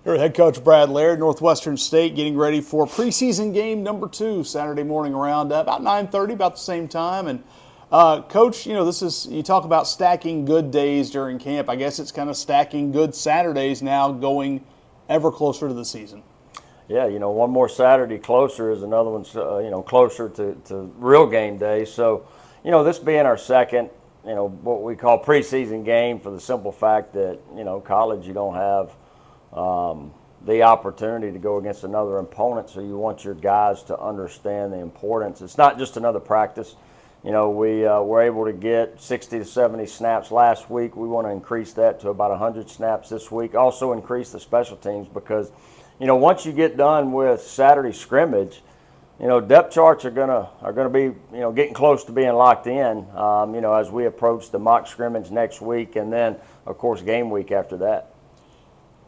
Here, head coach Brad Laird, Northwestern State, getting ready for preseason game number 2 Saturday morning around about 9:30, about the same time. And coach, you talk about stacking good days during camp. I guess it's kind of stacking good Saturdays now, going ever closer to the season. Yeah, one more Saturday closer is another one's closer to real game day. So, this being our second, what we call preseason game, for the simple fact that college you don't have the opportunity to go against another opponent, so you want your guys to understand the importance. It's not just another practice. We were able to get 60 to 70 snaps last week. We want to increase that to about 100 snaps this week. Also increase the special teams because, once you get done with Saturday scrimmage, depth charts are gonna be getting close to being locked in. As we approach the mock scrimmage next week, and then of course game week after that.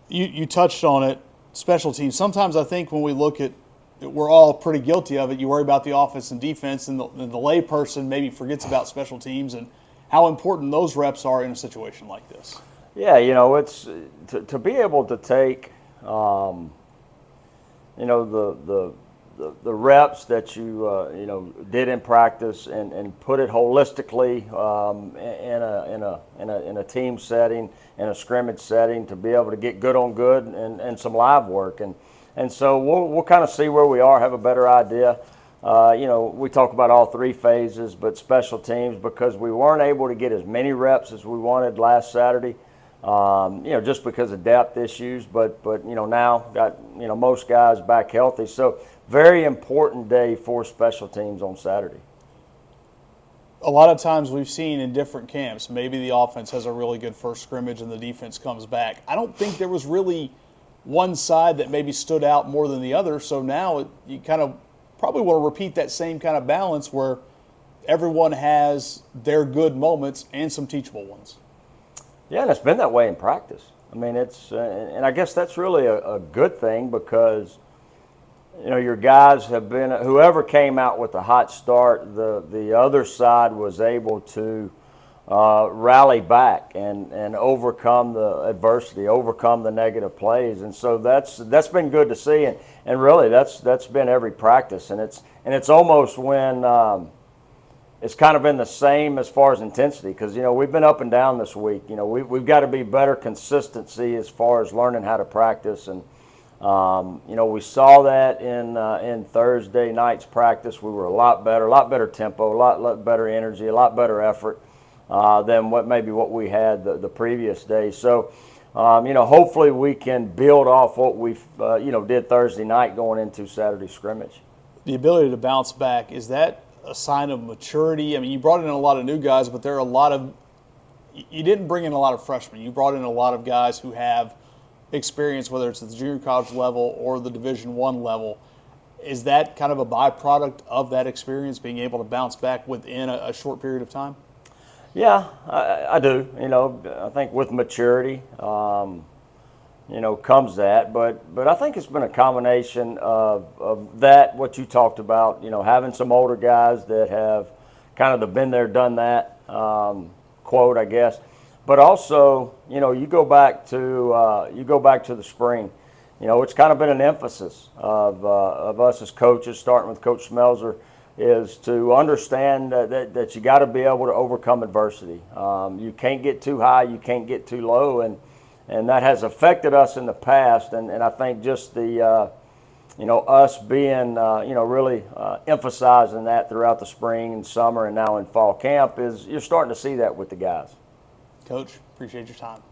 You touched on it, special teams. Sometimes I think when we look at it, we're all pretty guilty of it. You worry about the offense and defense, and the layperson maybe forgets about special teams and how important those reps are in a situation like this. Yeah, it's to be able to take, the reps that you did in practice and put it holistically in a team setting, in a scrimmage setting, to be able to get good on good and some live work, and so we'll kind of see where we are, have a better idea. We talk about all three phases, but special teams, because we weren't able to get as many reps as we wanted last Saturday. Just because of depth issues, but now got most guys back healthy. So very important day for special teams on Saturday. A lot of times we've seen in different camps, maybe the offense has a really good first scrimmage and the defense comes back. I don't think there was really one side that maybe stood out more than the other. So now you kind of probably want to repeat that same kind of balance where everyone has their good moments and some teachable ones. Yeah, and it's been that way in practice. I mean, and I guess that's really a good thing, because your guys have been, whoever came out with the hot start, the other side was able to rally back and overcome the adversity, overcome the negative plays, and so that's been good to see, and really that's been every practice, and it's almost when it's kind of been the same as far as intensity, because we've been up and down this week. We've got to be better consistency as far as learning how to practice, and we saw that in Thursday night's practice. We were a lot better tempo, a lot better energy, a lot better effort than what we had the previous day. So hopefully we can build off what we did Thursday night going into Saturday scrimmage. The ability to bounce back, is that a sign of maturity? I mean, you brought in a lot of new guys, but there are you didn't bring in a lot of freshmen. You brought in a lot of guys who have experience, whether it's at the junior college level or the Division I level. Is that kind of a byproduct of that experience, being able to bounce back within a short period of time? Yeah, I do. I think with maturity, comes that. But I think it's been a combination of that, what you talked about, having some older guys that have kind of the been there, done that quote, I guess. But also, you go back to the spring. It's kind of been an emphasis of us as coaches, starting with Coach Smelzer, is to understand that you got to be able to overcome adversity. You can't get too high, you can't get too low, and that has affected us in the past. And I think just the us being really emphasizing that throughout the spring and summer and now in fall camp, is you're starting to see that with the guys. Coach, appreciate your time.